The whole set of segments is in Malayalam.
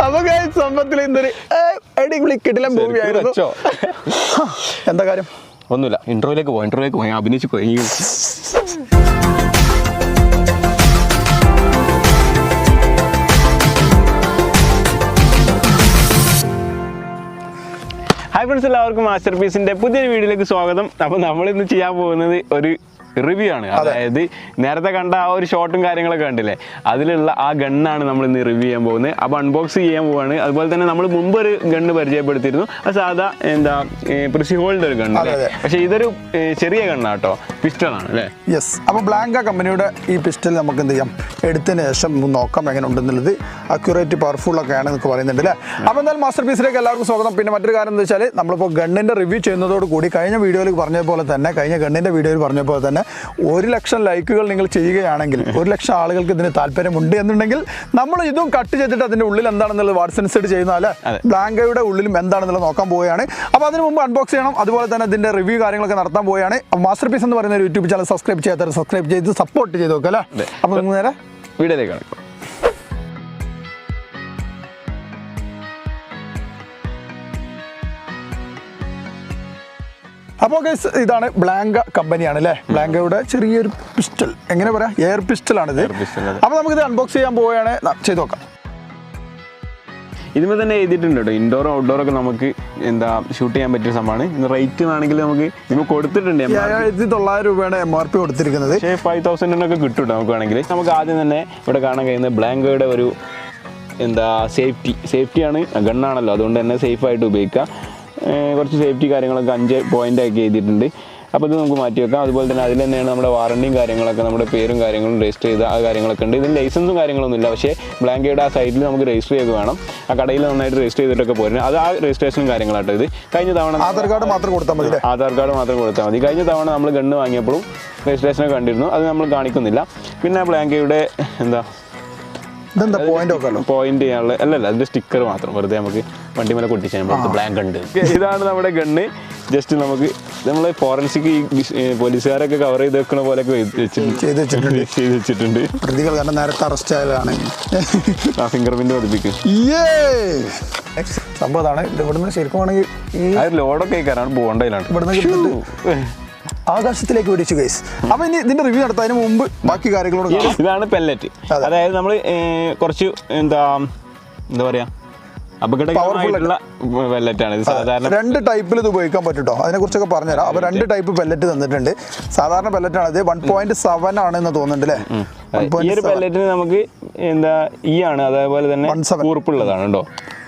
അപ്പൊ സംഭവത്തിൽ എന്തൊരു അടിപൊളി കിടിലൻ മൂവിയായിരുന്നു. എന്താ കാര്യം? ഒന്നുമില്ല, ഇന്റർവ്യൂലേക്ക് പോയി അഭിനയിച്ച് പോയി. ഹായ് ഫ്രണ്ട്സ്, എല്ലാവർക്കും മാസ്റ്റർ പീസിന്റെ പുതിയൊരു വീഡിയോയിലേക്ക് സ്വാഗതം. അപ്പോൾ നമ്മളിന്ന് ചെയ്യാൻ പോകുന്നത് ഒരു റിവ്യൂ ആണ്. അതായത് നേരത്തെ കണ്ട ആ ഒരു ഷോട്ടും കാര്യങ്ങളൊക്കെ കണ്ടില്ലേ, അതിലുള്ള ആ ഗണ്ണാണ് നമ്മൾ ഇന്ന് റിവ്യൂ ചെയ്യാൻ പോകുന്നത്. അപ്പോൾ അൺബോക്സ് ചെയ്യാൻ പോവാണ്. അതുപോലെ തന്നെ നമ്മൾ മുമ്പ് ഒരു ഗണ്ണ് പരിചയപ്പെടുത്തിയിരുന്നു. അത് സാധാ എന്താ പ്രിസിഹോളിന്റെ ഒരു ഗണ്ണ്, പക്ഷെ ഇതൊരു ചെറിയ ഗണ്ണാണ് കേട്ടോ, പിസ്റ്റളാണ് അല്ലേ? യെസ്. അപ്പോൾ ബ്ലാങ്ക കമ്പനിയുടെ ഈ പിസ്റ്റൽ നമുക്ക് എന്ത് ചെയ്യാം, എടുത്തതിന് ശേഷം നോക്കാം എങ്ങനെ ഉണ്ടെന്നുള്ളത്. അക്യുറേറ്റ് പവർഫുൾ ഒക്കെ ആണെന്നൊക്കെ പറയുന്നുണ്ട് അല്ലേ? അപ്പോൾ എന്തായാലും മാസ്റ്റർ പീസിലേക്ക് എല്ലാവർക്കും സ്വാഗതം. പിന്നെ മറ്റൊരു കാര്യം എന്താ വെച്ചാൽ, നമ്മളിപ്പോൾ ഗണ്ണിൻ്റെ റിവ്യൂ ചെയ്യുന്നതോട് കൂടി കഴിഞ്ഞ വീഡിയോയിൽ പറഞ്ഞ പോലെ തന്നെ, കഴിഞ്ഞ ഗണ്ണിൻ്റെ വീഡിയോയിൽ പറഞ്ഞ പോലെ തന്നെ 1,00,000 ലൈക്കുകൾ നിങ്ങൾ ചെയ്യുകയാണെങ്കിൽ, 1,00,000 ആളുകൾക്ക് ഇതിന് താല്പര്യമുണ്ട് എന്നുണ്ടെങ്കിൽ നമ്മൾ ഇതും കട്ട് ചെയ്തിട്ട് അതിൻ്റെ ഉള്ളിൽ എന്താണെന്നുള്ളത് വാട്സൻസൈഡ് ചെയ്യുന്ന ബ്ലാങ്കയുടെ ഉള്ളിലും എന്താണെന്നുള്ളത് നോക്കാൻ പോവുകയാണ്. അപ്പോൾ അതിന് മുമ്പ് അൺബോക്സ് ചെയ്യണം, അതുപോലെ തന്നെ ഇതിൻ്റെ റിവ്യൂ കാര്യങ്ങളൊക്കെ നടത്താൻ പോവുകയാണ്. മാസ്റ്റർ പീസ് എന്ന് പറയുന്ന ഒരു യൂട്യൂബ് ചാനൽ സബ്സ്ക്രൈബ് ചെയ്യാത്തവർ സബ്സ്ക്രൈബ് ചെയ്ത് സപ്പോർട്ട് ചെയ്ത് നോക്കുക അല്ലേ? അപ്പോൾ നിങ്ങൾ നേരെ വീഡിയോയിലേക്ക് കാണാം. അപ്പോൾ ഗൈസ്, ഇതാണ് ബ്ലാങ്ക കമ്പനിയാണ് അല്ലേ? ബ്ലാങ്കയുടെ ചെറിയൊരു പിസ്റ്റൽ, എങ്ങനെ പറയാം, എയർ പിസ്റ്റലാണിത്. അപ്പോൾ നമുക്കിത് അൺബോക്സ് ചെയ്യാൻ പോവുകയാണ്, ചെയ്ത് നോക്കാം. ഇതിന്മേൽ തന്നെ എഴുതിയിട്ടുണ്ട് കേട്ടോ, ഇൻഡോറും ഔട്ട്ഡോറൊക്കെ നമുക്ക് എന്താ ഷൂട്ട് ചെയ്യാൻ പറ്റിയ സംഭവമാണ്. ഇന്ന് റേറ്റ് ആണെങ്കിൽ നമുക്ക് ഇതിന് കൊടുത്തിട്ടുണ്ട് 7,900 രൂപയാണ് MRP കൊടുത്തിരിക്കുന്നത്. പക്ഷേ 5,000 കിട്ടും നമുക്ക് വേണമെങ്കിൽ. നമുക്ക് ആദ്യം തന്നെ ഇവിടെ കാണാൻ കഴിയുന്നത് ബ്ലാങ്കയുടെ ഒരു എന്താ സേഫ്റ്റിയാണ്, ഗണ്ണാണല്ലോ, അതുകൊണ്ട് തന്നെ സേഫായിട്ട് ഉപയോഗിക്കാം. കുറച്ച് സേഫ്റ്റി കാര്യങ്ങളൊക്കെ 5 പോയിൻ്റ് ആക്കി എഴുതിയിട്ടുണ്ട്. അപ്പോൾ ഇത് നമുക്ക് മാറ്റി വെക്കാം. അതുപോലെ തന്നെ അതിൽ തന്നെയാണ് നമ്മുടെ വാറണ്ടിയും കാര്യങ്ങളൊക്കെ, നമ്മുടെ പേരും കാര്യങ്ങളും രജിസ്റ്റർ ചെയ്ത ആ കാര്യങ്ങളൊക്കെ ഉണ്ട്. ഇതിന് ലൈസൻസും കാര്യങ്ങളൊന്നും ഇല്ല, പക്ഷേ ബ്ലാങ്കയുടെ ആ സൈഡിൽ നമുക്ക് രജിസ്റ്റർ ചെയ്ത് വേണം. ആ കടയിൽ നന്നായിട്ട് രജിസ്റ്റർ ചെയ്തിട്ടൊക്കെ പോരുന്നത്, അത് ആ രജിസ്ട്രേഷനും കാര്യങ്ങളാട്ടോ. ഇത് കഴിഞ്ഞ തവണ ആധാർ കാർഡ് മാത്രം കൊടുത്താൽ മതി. കഴിഞ്ഞ തവണ നമ്മൾ ഗണ്ണ് വാങ്ങിയപ്പോഴും രജിസ്ട്രേഷനൊക്കെ കണ്ടിരുന്നു, അത് നമ്മൾ കാണിക്കുന്നില്ല. പിന്നെ ബ്ലാങ്കയുടെ പോയിന്റ് ചെയ്യാനുള്ള അല്ലല്ല, അതിന്റെ സ്റ്റിക്കർ മാത്രം വെറുതെ നമുക്ക് വണ്ടി മേലെ കൊട്ടിച്ചാൽ ബ്ലാങ്ക് ഉണ്ട്. ഇതാണ് നമ്മുടെ ഗണ്ണ്. ജസ്റ്റ് നമുക്ക് നമ്മളെ ഫോറൻസിക് പോലീസുകാരൊക്കെ കവർ ചെയ്ത് വെക്കണ പോലെയൊക്കെ ചെയ്ത് വെച്ചിട്ടുണ്ട്. പ്രതികൾ കാരണം നേരത്തെ അറസ്റ്റ് ആയതാണ്. ആ ഫിംഗർ പ്രിന്റ് പതിപ്പിക്കും സംഭവമാണ്. ഇവിടുന്ന് ശരിക്കും ആണെങ്കിൽ ലോഡൊക്കെ കയറാണ് പോകേണ്ടതിലാണ്. ഇവിടുന്ന് ആകാശത്തിലേക്ക് പിടിച്ചു ഗൈസ്. അപ്പൊ ഇനി ഇതിന്റെ റിവ്യൂ നടത്താതിന് മുമ്പ് ബാക്കി കാര്യങ്ങളോട്. ഇതാണ് പെല്ലറ്റ്. അതായത് നമ്മൾ കുറച്ച് എന്താ പറയാ, അപകടകരമായിട്ടുള്ള പെല്ലറ്റാണ് ഇത്. സാധാരണ 2 ടൈപ്പിൽ ഇത് ഉപയോഗിക്കാൻ പറ്റും, അതിനെ കുറിച്ചൊക്കെ പറഞ്ഞുതരാം. അപ്പൊ 2 ടൈപ്പ് പെല്ലറ്റ് തന്നിട്ടുണ്ട്. സാധാരണ പെല്ലറ്റാണ് ഇത്, 1.7 ആണെന്ന് തോന്നുന്നുണ്ട് അല്ലേ? ഈ ഒരു പെല്ലറ്റിന് നമുക്ക് എന്താ ആണ്, അതേപോലെ തന്നെ കൂർപ്പുള്ളതാണ് കേട്ടോ.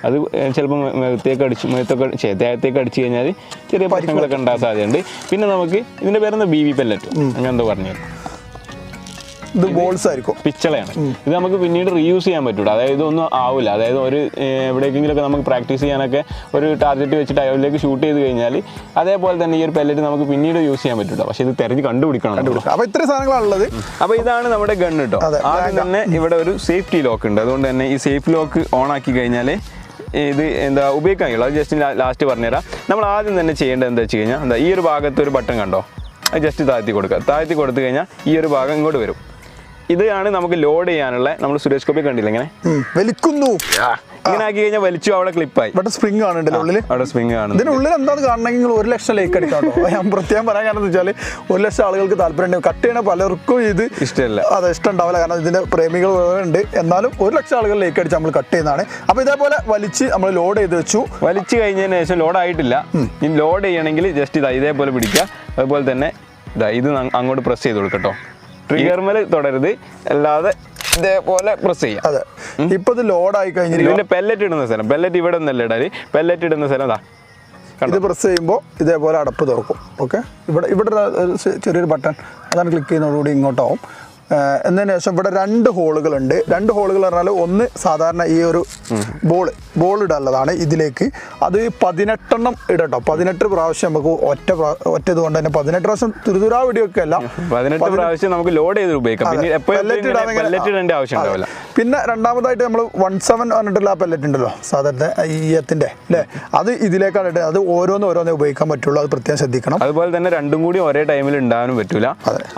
അത് ചിലപ്പോൾ ദേഹത്തേക്ക് അടിച്ചു കഴിഞ്ഞാൽ ചെറിയ പ്രശ്നങ്ങളൊക്കെ ഉണ്ടാകാൻ സാധ്യതയുണ്ട്. പിന്നെ നമുക്ക് ഇതിന്റെ പേരെന്താ BB പെല്ലറ്റ്, അങ്ങനെ എന്തോ പറഞ്ഞു. ഇത് ബോൾസ് ആയിരിക്കും, പിച്ചളയാണ്. ഇത് നമുക്ക് പിന്നീട് റീയൂസ് ചെയ്യാൻ പറ്റൂല, അതായത് ഇതൊന്നും ആവില്ല. അതായത് ഒരു എവിടേക്കെങ്കിലൊക്കെ നമുക്ക് പ്രാക്ടീസ് ചെയ്യാനൊക്കെ ഒരു ടാർഗറ്റ് വെച്ചിട്ട് അതിലേക്ക് ഷൂട്ട് ചെയ്ത് കഴിഞ്ഞാൽ അതേപോലെ തന്നെ ഈ ഒരു പെല്ലറ്റ് നമുക്ക് പിന്നീട് യൂസ് ചെയ്യാൻ പറ്റൂല. പക്ഷെ ഇത് തിരഞ്ഞ് കണ്ടുപിടിക്കണം. അപ്പോൾ ഇത്ര സാധനങ്ങളാണുള്ളത്. അപ്പോൾ ഇതാണ് നമ്മുടെ ഗൺ കേട്ടോ. ആദ്യം തന്നെ ഇവിടെ ഒരു സേഫ്റ്റി ലോക്ക് ഉണ്ട്, അതുകൊണ്ട് തന്നെ ഈ സേഫ് ലോക്ക് ഓൺ ആക്കി കഴിഞ്ഞാൽ ഇത് എന്താ ഉപയോഗിക്കാൻ കഴിയുള്ളൂ. അത് ജസ്റ്റ് ലാസ്റ്റ് പറഞ്ഞുതരാം. നമ്മൾ ആദ്യം തന്നെ ചെയ്യേണ്ടത് എന്താ വെച്ച് കഴിഞ്ഞാൽ, എന്താ ഈ ഒരു ഭാഗത്ത് ഒരു ബട്ടൺ കണ്ടോ, അത് ജസ്റ്റ് താഴ്ത്തി കൊടുക്കുക. താഴ്ത്തി കൊടുത്തു കഴിഞ്ഞാൽ ഈ ഒരു ഭാഗം ഇങ്ങോട്ട് വരും. ഇതാണ് നമുക്ക് ലോഡ് ചെയ്യാനുള്ള, നമ്മൾ സുരേഷ് ഗോപി കണ്ടില്ല ഇങ്ങനെ വലിക്കുന്നു, ഇങ്ങനെ ആക്കി കഴിഞ്ഞാൽ വലിച്ചു അവിടെ ക്ലിപ്പായി. ഇവിടെ സ്പ്രിംഗ് കാണുന്നുണ്ടല്ലോ ഉള്ളിൽ, അവിടെ സ്പ്രിംഗ് കാണും. ഇതിനുള്ളിൽ എന്താന്ന് കാണണമെങ്കിൽ 1,00,000 ലൈക്ക് അടിക്കാട്ടോ. ഞാൻ പ്രത്യേകം പറയാൻ കാരണം എന്താ വെച്ചാൽ 1,00,000 ആളുകൾക്ക് താല്പര്യം. കട്ട് ചെയ്യണ പലർക്കും ഇത് ഇഷ്ടമല്ല, അത് ഇഷ്ടം ഉണ്ടാവില്ല, കാരണം ഇതിന്റെ പ്രേമികൾ ഉണ്ട്. എന്നാലും 1,00,000 ആളുകൾ ലൈക്ക് അടിച്ച് നമ്മൾ കട്ട് ചെയ്യുന്നതാണ്. അപ്പൊ ഇതേപോലെ വലിച്ച് നമ്മൾ ലോഡ് ചെയ്ത് വെച്ചു. വലിച്ചു കഴിഞ്ഞതിന് ശേഷം ലോഡ് ആയിട്ടില്ല, ഇനി ലോഡ് ചെയ്യണമെങ്കിൽ ജസ്റ്റ് ഇതേപോലെ പിടിക്കുക. അതുപോലെ തന്നെ ഇത് അങ്ങോട്ട് പ്രസ് ചെയ്ത് കൊടുക്കട്ടോ. ട്രിഗർമേൽ തുടരുത്, അല്ലാതെ ഇതേപോലെ പ്രസ് ചെയ്യാം. അതെ, ഇപ്പൊ ഇത് ലോഡായി കഴിഞ്ഞിട്ട് ഇതിന്റെ പെല്ലറ്റ് ഇടുന്ന സ്ഥലം, പെല്ലറ്റ് ഇവിടെ ഒന്നല്ല ഇടാല്, പെല്ലറ്റ് ഇടുന്ന സ്ഥലം അതാ ഇത് പ്രസ് ചെയ്യുമ്പോൾ ഇതേപോലെ അടപ്പ് തുറക്കും. ഓക്കെ, ഇവിടെ ചെറിയൊരു ബട്ടൺ, അതാണ് ക്ലിക്ക് ചെയ്യുന്നതോടുകൂടി ഇങ്ങോട്ടാവും. എന്നതിന് ശേഷം ഇവിടെ 2 ഹോളുകളുണ്ട്. 2 ഹോളുകൾ പറഞ്ഞാൽ ഒന്ന് സാധാരണ ഈ ഒരു ബോൾ ഇടാനുള്ളതാണ് ഇതിലേക്ക്. അത് 18 ഇടട്ടോ, 18 പ്രാവശ്യം നമുക്ക് ഒറ്റ ഇതുകൊണ്ട് തന്നെ 18 പ്രാവശ്യം തുരുതുരാ വെടിയൊക്കെ അല്ല, 18 പ്രാവശ്യം നമുക്ക് ലോഡ് ചെയ്ത് ഉപയോഗിക്കാം. പിന്നെ രണ്ടാമതായിട്ട് നമ്മൾ 17 പറഞ്ഞിട്ടുള്ള ആ പെല്ലറ്റ് ഉണ്ടല്ലോ സാധാരണ ഈയത്തിന്റെ അല്ലേ, അത് ഇതിലേക്കാണ് ഇടുക. അത് ഓരോന്നേ ഉപയോഗിക്കാൻ പറ്റുള്ളൂ, അത് പ്രത്യേകം ശ്രദ്ധിക്കണം. അതുപോലെ തന്നെ രണ്ടും കൂടി ഒരേ ടൈമിൽ ഉണ്ടാകാനും പറ്റൂല.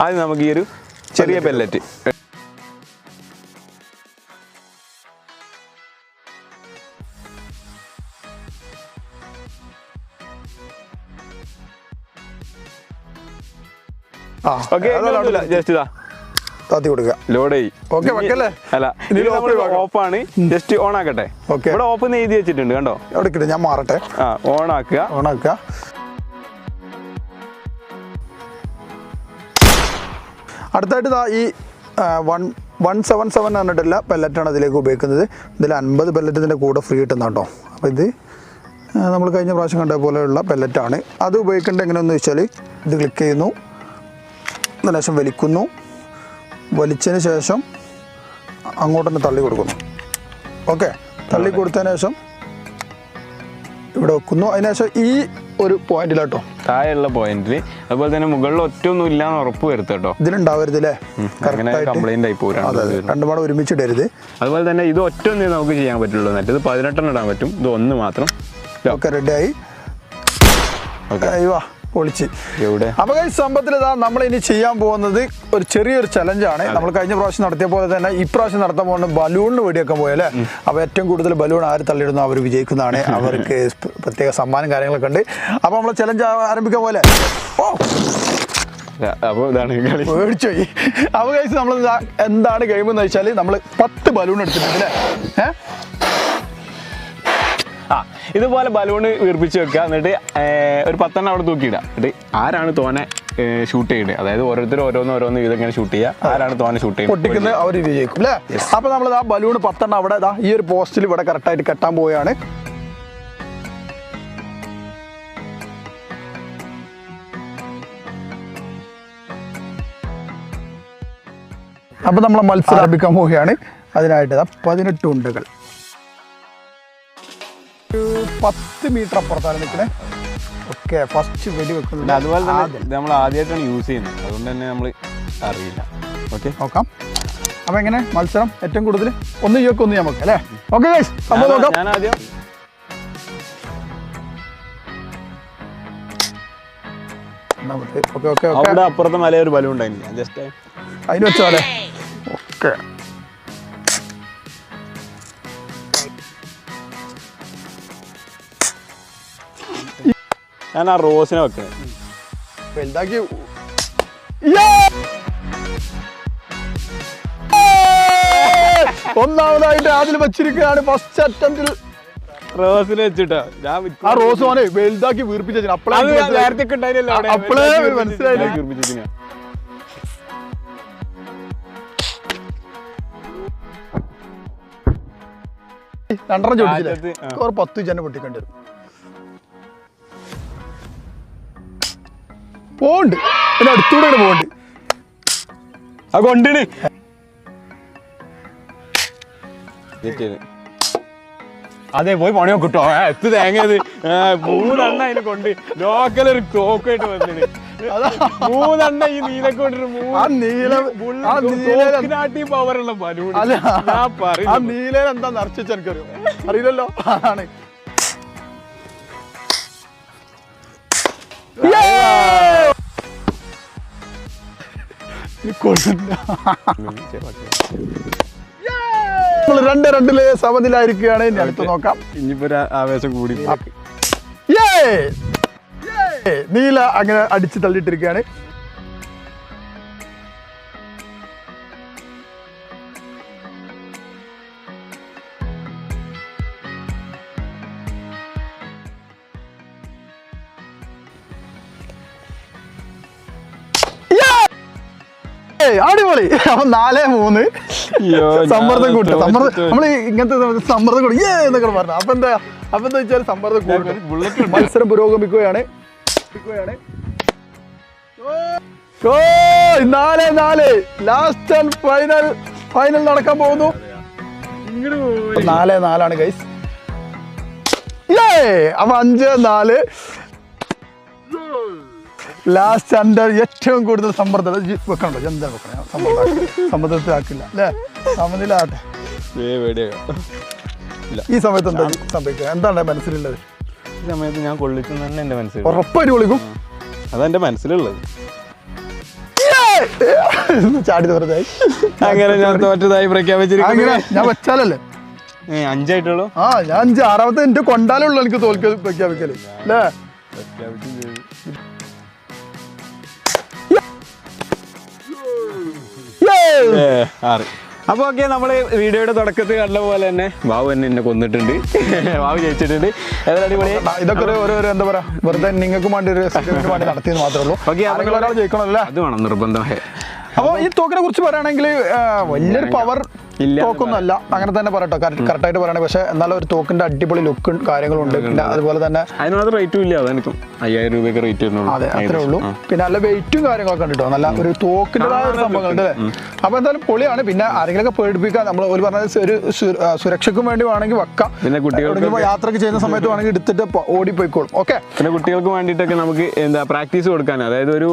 അത് നമുക്ക് ഈ ഒരു ചെറിയ പെല്ലറ്റ് ജസ്റ്റ് ഇതാ താത്തി കൊടുക്കുക. ലോഡ് ചെയ്യും. ഓക്കെ, വെക്കല്ലേ? അല്ല, ഓഫാണ്, ജസ്റ്റ് ഓൺ ആക്കട്ടെ. ഇവിടെ ഓഫ് എഴുതി വെച്ചിട്ടുണ്ട് കണ്ടോ, എവിടെ ഞാൻ മാറട്ടെ. ഓൺ ആക്കുക. അടുത്തായിട്ട് ഈ 177 പറഞ്ഞിട്ടുള്ള പെല്ലറ്റാണ് അതിലേക്ക് ഉപയോഗിക്കുന്നത്. ഇതിൽ 50 പെല്ലറ്റ് ഇതിൻ്റെ കൂടെ ഫ്രീ കിട്ടുന്ന കേട്ടോ. അപ്പോൾ ഇത് നമ്മൾ കഴിഞ്ഞ പ്രാവശ്യം കണ്ട പോലെയുള്ള പെല്ലറ്റാണ്. അത് ഉപയോഗിക്കേണ്ടത് എങ്ങനെയെന്ന് വെച്ചാൽ ഇത് ക്ലിക്ക് ചെയ്യുന്നു, അതിന് ശേഷം വലിക്കുന്നു, വലിച്ചതിന് ശേഷം അങ്ങോട്ട് തന്നെ തള്ളി കൊടുക്കുന്നു. ഓക്കെ, തള്ളി കൊടുത്തതിന് ശേഷം ഇവിടെ വെക്കുന്നു. അതിനുശേഷം ഈ ഒരു പോയിന്റിലാട്ടോ, താഴെയുള്ള പോയിന്റിൽ. അതുപോലെ തന്നെ മുകളിൽ ഒറ്റൊന്നും ഇല്ലാന്ന് ഉറപ്പ് വരുത്തുക കേട്ടോ. ഇതിലുണ്ടാവരുത് അല്ലേ, കംപ്ലൈന്റ് ആയി പോരാ, രണ്ടും കൂടെ ഒരുമിച്ചിടരുത്. അതുപോലെ തന്നെ ഇത് ഒറ്റൊന്നേ നമുക്ക് ചെയ്യാൻ പറ്റുള്ളൂ. എന്നിട്ട് ഇത് 18 ഇടാൻ പറ്റും, ഇത് 1 മാത്രം. ഓക്കെ, റെഡിയായി. അയ്യോ പൊളിച്ച്. അപ്പൊ ഈ സംഭവത്തിൽ ഇതാ നമ്മൾ ഇനി ചെയ്യാൻ പോകുന്നത് ഒരു ചെറിയൊരു ചലഞ്ചാണ്. നമ്മൾ കഴിഞ്ഞ പ്രാവശ്യം നടത്തിയ പോലെ തന്നെ ഇപ്രാവശ്യം നടത്താൻ പോകുന്നത് ബലൂണിന് വെടിയൊക്കെ പോയല്ലേ. അപ്പോൾ ഏറ്റവും കൂടുതൽ ബലൂൺ ആര് തള്ളിയിടുന്നു അവർ വിജയിക്കുന്നതാണ്. അവർക്ക് പ്രത്യേക സമ്മാനം കാര്യങ്ങളൊക്കെ ഉണ്ട്. അപ്പോൾ നമ്മൾ ചലഞ്ച് ആരംഭിക്കാൻ പോലെ മേടിച്ചു പോയി. അപ്പോൾ കഴിച്ച് നമ്മൾ എന്താണ് ഗെയിം എന്ന് വെച്ചാൽ നമ്മൾ 10 ബലൂൺ എടുത്തിട്ടുണ്ട് അല്ലേ. ഇതുപോലെ ബലൂണ് വീർപ്പിച്ച് വെക്കുക. എന്നിട്ട് ഒരു 10 അവിടെ തൂക്കിയിടുക. എന്നിട്ട് ആരാണ് തോനെ ഷൂട്ട് ചെയ്യുന്നത്, അതായത് ഓരോരുത്തർ ഓരോന്ന് ഇങ്ങനെ ഷൂട്ട് ചെയ്യുക, ആരാണ് തോനെ ഷൂട്ട് ചെയ്യുന്നത് പൊട്ടിക്കുന്നത് അവർ വിജയിക്കും അല്ലേ. അപ്പോൾ നമ്മൾ ആ ബലൂൺ 10 അവിടെ ഈ ഒരു പോസ്റ്റിൽ ഇവിടെ കറക്റ്റായിട്ട് കെട്ടാൻ പോവുകയാണ്. അപ്പോൾ നമ്മൾ മത്സരം ആരംഭിക്കാൻ പോവുകയാണ്. അതിനായിട്ട് 18 ഉണ്ടകൾ 10 മീറ്റർ അപ്പുറത്താണ് നിൽക്കുന്നത്. ഓക്കെ, ഫസ്റ്റ് വെടി വെക്കുന്നത്. അതുപോലെ തന്നെ നമ്മൾ ആദ്യമായിട്ടാണ് യൂസ് ചെയ്യുന്നത്, അതുകൊണ്ട് തന്നെ നമ്മൾ അറിയില്ല. ഓക്കെ, നോക്കാം. അപ്പോൾ എങ്ങനെ മത്സരം ഏറ്റവും കൂടുതൽ ഒന്ന് ചോക്ക് ഒന്ന് നമുക്ക് അല്ലേ. ഓക്കെ ഗൈസ്, അപ്പോൾ നോക്കാം. ഞാൻ ആദ്യം അവിടെ അപ്പുറത്തെ മലയൊരു ബലൂൺ ഉണ്ടായിരുന്നു, ജസ്റ്റ് അതിന് വെച്ചാലേ. ഓക്കെ, ഞാൻ ആ റോസിനെ വെക്കണേ വലുതാക്കി. ഒന്നാമതായിട്ട് അതിൽ വെച്ചിരിക്കുകയാണ് ഫസ്റ്റ് അറ്റംപ്റ്റിൽ റോസിനെ വെച്ചിട്ടാ. ആ റോസ് മോനെ വലുതാക്കി വീർപ്പിച്ചു. അപ്പോഴേ മനസ്സിലായില്ലേ. 2 ചോദിച്ചില്ലേ, 10 ജന പൊട്ടിക്കേണ്ടി വരും. പോണ്ട് പിന്നെ അടുത്തൂടെ പോണ്ട്. ആ കൊണ്ടിന് അതെ പോയി പണിയോ കിട്ടോ. എത്ത് തേങ്ങയത് 3 എണ്ണ അതിനെ കൊണ്ട് ലോക്കലൊരു തോക്കായിട്ട് വന്നിട്ട് 3 എണ്ണ ഈ നീലൊക്കെ കൊണ്ടിട്ട് പവറുള്ള ബലൂൺ. ആ നീലയിൽ എന്താ നിറച്ചു എനിക്കറിയോ അറിയില്ലല്ലോ. അതാണ് നമ്മൾ 2-2 സമനിലായിരിക്കുകയാണ്. ഇനി അടുത്ത് നോക്കാം. ഇനിയിപ്പോ ആവേശം കൂടി നീല അങ്ങനെ അടിച്ച് തള്ളിയിട്ടിരിക്കുകയാണ്. അടിപൊളി. അപ്പൊ 4-3 സമ്മർദ്ദം കൂട്ടും. നമ്മള് ഇങ്ങനത്തെ സമ്മർദ്ദം കൂടി എന്നൊക്കെ പറഞ്ഞു. അപ്പൊ എന്താ വെച്ചാൽ സമ്മർദ്ദം കൂടും. മത്സരം പുരോഗമിക്കുകയാണ്. 4-4 ലാസ്റ്റ് ആൻഡ് ഫൈനൽ നടക്കാൻ പോകുന്നു. 4-4 ഗൈസ്. അപ്പൊ 5-4 ലാസ്റ്റ് എൻ്റെ ഏറ്റവും കൂടുതൽ സമ്മർദ്ദം വെക്കണോ? എന്താ വെക്കണം? സമ്മർദ്ദത്തിലാക്കില്ല അല്ലേ? സമനിലാട്ടെ. ഈ സമയത്ത് എന്താ സംഭവിക്കുക? എന്താണ് മനസ്സിലുള്ളത്? ഈ സമയത്ത് ഞാൻ കൊള്ളിക്കുന്ന തന്നെ എൻ്റെ മനസ്സിൽ ഉറപ്പായിട്ട് വിളിക്കും. അതെൻ്റെ മനസ്സിലുള്ളത്. ചാടി തോറ്റതായി അങ്ങനെ ഞാൻ തോറ്റതായി പ്രഖ്യാപിച്ചിരിക്കുന്നു. ഞാൻ വെച്ചാലല്ലേ 5 ആയിട്ടുള്ളൂ. ഞാൻ 5 6ാമത്തെ എൻ്റെ കൊണ്ടാലുള്ളൂ എനിക്ക് തോൽക്കൽ പ്രഖ്യാപിക്കല് അല്ലേ? അപ്പോൾ ഓക്കെ, നമ്മൾ വീഡിയോയുടെ തുടക്കത്തിൽ കണ്ട പോലെ തന്നെ ബാബു എന്നെ കൊന്നിട്ടുണ്ട്. ബാബു ജയിച്ചിട്ടുണ്ട്. അടിപൊളി. ഇതൊക്കെ ഒരു എന്താ പറയാ, വെറുതെ നിങ്ങൾക്ക് വേണ്ടി ഒരു വേണ്ടി നടത്തിയെന്ന് മാത്രമേ ഉള്ളൂ. ഒരാൾ ജയിക്കണമല്ലേ? അത് വേണം നിർബന്ധമായി. അപ്പോൾ ഈ തോക്കിനെ കുറിച്ച് പറയുകയാണെങ്കിൽ വലിയൊരു പവർ തോക്കൊന്നുമല്ല, അങ്ങനെ തന്നെ പറയട്ടോ, കറക്റ്റായിട്ട് പറയണേ. പക്ഷെ എന്നാലും ഒരു തോക്കിന്റെ അടിപൊളി ലുക്കും കാര്യങ്ങളും ഉണ്ട്. പിന്നെ അതുപോലെ തന്നെ അതിനകത്ത് റേറ്റും ഇല്ല. അതെനിക്കും 5000 രൂപയൊക്കെ റേറ്റ് വരുന്നുള്ളൂ. അതെ, അത്രേ ഉള്ളൂ. പിന്നെ നല്ല വെയിറ്റും കാര്യങ്ങളൊക്കെ ഉണ്ട് കേട്ടോ. നല്ല ഒരു തോക്കിൻ്റെതായ ഒരു സംഭവങ്ങളുണ്ട് അല്ലേ? അപ്പൊ എന്തായാലും പൊളിയാണ്. പിന്നെ ആരെങ്കിലൊക്കെ പേടിപ്പിക്കാം, നമ്മൾ ഒരു പറഞ്ഞ ഒരു സുരക്ഷയ്ക്കും വേണ്ടി വേണമെങ്കിൽ വെക്കാം. പിന്നെ കുട്ടികൾക്ക് യാത്രയൊക്കെ ചെയ്യുന്ന സമയത്ത് വേണമെങ്കിൽ എടുത്തിട്ട് ഓടിപ്പോയിക്കോളും. ഓക്കെ. പിന്നെ കുട്ടികൾക്ക് വേണ്ടിയിട്ടൊക്കെ നമുക്ക് എന്താ പ്രാക്ടീസ് കൊടുക്കാൻ, അതായത് ഒരു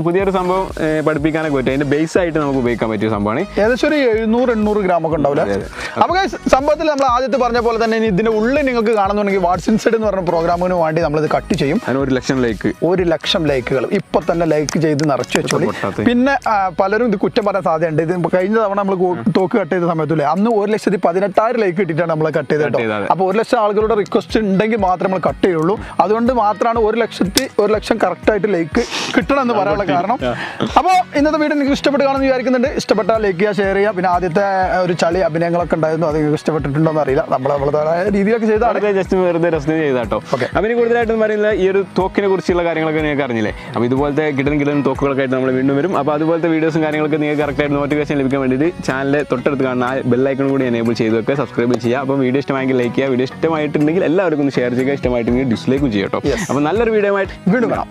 പുതിയൊരു സംഭവം പഠിപ്പിക്കാനൊക്കെ പറ്റും. അതിന്റെ ബേസ് ആയിട്ട് നമുക്ക് ഉപയോഗിക്കാൻ പറ്റിയ സംഭവമാണ്. ഏകദേശം ഒരു 700-800 ഗ്രാമൊക്കെ ഉണ്ടാവില്ല. അപ്പൊ സംഭവത്തിൽ നമ്മൾ ആദ്യത്തെ പറഞ്ഞ പോലെ തന്നെ ഇതിന്റെ ഉള്ളിൽ നിങ്ങൾക്ക് കാണുന്നുണ്ടെങ്കിൽ വാട്സ് ഇൻസൈഡ് എന്ന് പറഞ്ഞ പ്രോഗ്രാമിന് വേണ്ടി നമ്മളിത് കട്ട് ചെയ്യും. 1 ലക്ഷം ലൈക്കുകൾ ഇപ്പൊ തന്നെ ലൈക്ക് ചെയ്ത് നിറച്ചു വെച്ചോളി. പിന്നെ പലരും ഇത് കുറ്റം പറയാൻ സാധ്യതയുണ്ട്. ഇത് കഴിഞ്ഞ തവണ നമ്മൾ തോക്ക് കട്ട് ചെയ്ത സമയത്തില്ലേ, അന്ന് 1,18,000 ലൈക്ക് കിട്ടിയിട്ടാണ് നമ്മൾ കട്ട് ചെയ്ത് കേട്ടോ. അപ്പൊ 1 ലക്ഷം ആളുകളുടെ റിക്വസ്റ്റ് ഉണ്ടെങ്കിൽ മാത്രമേ നമ്മൾ കട്ട് ചെയ്യുള്ളൂ. അതുകൊണ്ട് മാത്രമാണ് 1 ലക്ഷം കറക്റ്റ് ആയിട്ട് ലൈക്ക് കിട്ടണം എന്ന് പറയാനുള്ള കാരണം. അപ്പോൾ ഇന്നത്തെ വീഡിയോ നിങ്ങൾക്ക് ഇഷ്ടപ്പെട്ട് കാണുമെന്ന് വിചാരിക്കുന്നുണ്ട്. ഇഷ്ടപ്പെട്ടാൽ ലൈക്ക് ചെയ്യുക, ഷെയർ ചെയ്യുക. പിന്നെ ആദ്യത്തെ ഒരു ചളി അഭിനയങ്ങളൊക്കെ ഉണ്ടായിരുന്നു, അത് നിങ്ങൾക്ക് ഇഷ്ടപ്പെട്ടിട്ടുണ്ടോ എന്ന് അറിയില്ല. നമ്മളതായ രീതിയിലൊക്കെ ചെയ്താണ്, ജസ്റ്റ് വെറുതെ രസം ചെയ്താട്ടോ. അതിന് കൂടുതലായിട്ടും പറയുന്നത് ഈ ഒരു തോക്കിനെ കുറിച്ചുള്ള കാര്യങ്ങളൊക്കെ നിങ്ങൾക്ക് അറിഞ്ഞില്ലേ. അപ്പോൾ ഇതുപോലത്തെ കിടൻ തോക്കുകളൊക്കെ ആയിട്ട് നമ്മൾ വീണ്ടും വരും. അപ്പോൾ അതുപോലത്തെ വീഡിയോസും കാര്യങ്ങളൊക്കെ നിങ്ങൾക്ക് കറക്റ്റായിട്ട് നോട്ടിഫിക്കേഷൻ ലഭിക്കാൻ വേണ്ടിയിട്ട് ചാനൽ തൊട്ടടുത്ത് കാണുന്ന ആ ബെല്ലൈക്കൺ കൂടി എനേബിൾ ചെയ്ത് വെക്കുക, സബ്സ്ക്രൈബ് ചെയ്യുക. അപ്പോൾ വീഡിയോ ഇഷ്ടമായെങ്കിൽ ലൈക്ക് ചെയ്യുക, വീഡിയോ ഇഷ്ടമായിട്ടുണ്ടെങ്കിൽ എല്ലാവർക്കും ഒന്ന് ഷെയർ ചെയ്യുക, ഇഷ്ടമായിട്ടുണ്ടെങ്കിൽ ഡിസ്ലൈക്കും ചെയ്യാം കേട്ടോ. അപ്പോൾ നല്ലൊരു വീഡിയോ ആയിട്ട് വീണ്ടും കാണാം.